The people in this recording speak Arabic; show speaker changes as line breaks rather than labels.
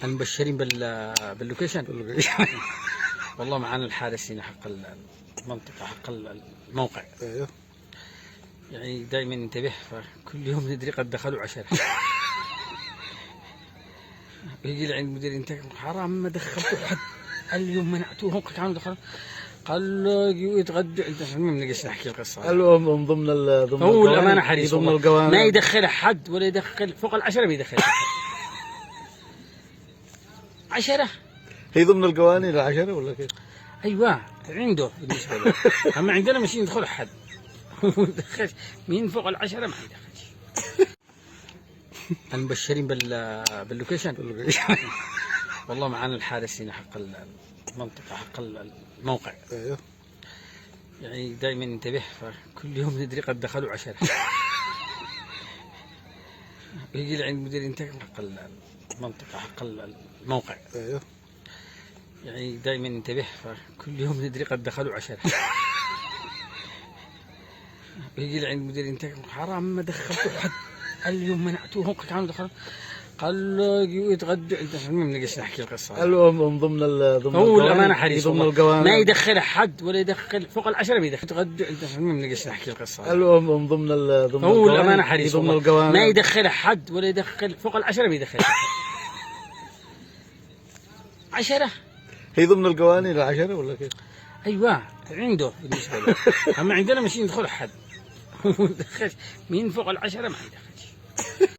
المبشرين باللوكيشن. والله معانا الحارس هنا حق المنطقة، حق الموقع.
ايوه.
يعني دائما ننتبه، فكل يوم ندري قد دخلوا 10. يجي لعند مدير انتاج، حرام ما دخلتوا حد اليوم، منعتوهم كانوا دخلوا، قال له يجوا يتغدوا. المهم نجلس نحكي القصه.
المهم ضمن
هو الامانه حريص
ضمن القوانين
ما يدخل حد ولا يدخل فوق ال10 ما يدخل 10.
هي ضمن القوانين ال10 ولا كيف؟
ايوه عنده بالنسبه له. اما عندنا مش يدخل حد. مين فوق ال10 ما يدخلش. المبشرين باللوكيشن. والله معانا الحارس هنا حق المنطقة، حق الموقع.
ايوه.
يعني دائما ننتبه، فكل يوم ندري قد دخلوا 10. يجي لعند مدير انتاج حق المنطقة، حق الموقع.
ايوه.
يعني دائما ننتبه، فكل يوم ندري قد دخلوا 10. يجي لعند مدير انتاج، حرام ما دخلتوا حد اليوم، منعتوهم كانوا دخلوا، قال له يجوا يتغدوا. المهم نجلس نحكي القصه.
المهم ضمن
هو الامانه حريص
ضمن القوانين
ما يدخل حد ولا يدخل فوق ال10 ما يدخل يتغدوا. المهم نجلس نحكي القصه.
المهم ضمن
هو الامانه حريص
ضمن القوانين
ما يدخل حد ولا يدخل فوق ال10 ما يدخل 10.
هي ضمن القوانين ال10 ولا كيف؟
ايوه عنده بالنسبه له. اما عندنا مش يدخل حد. مين فوق ال10 ما يدخلش.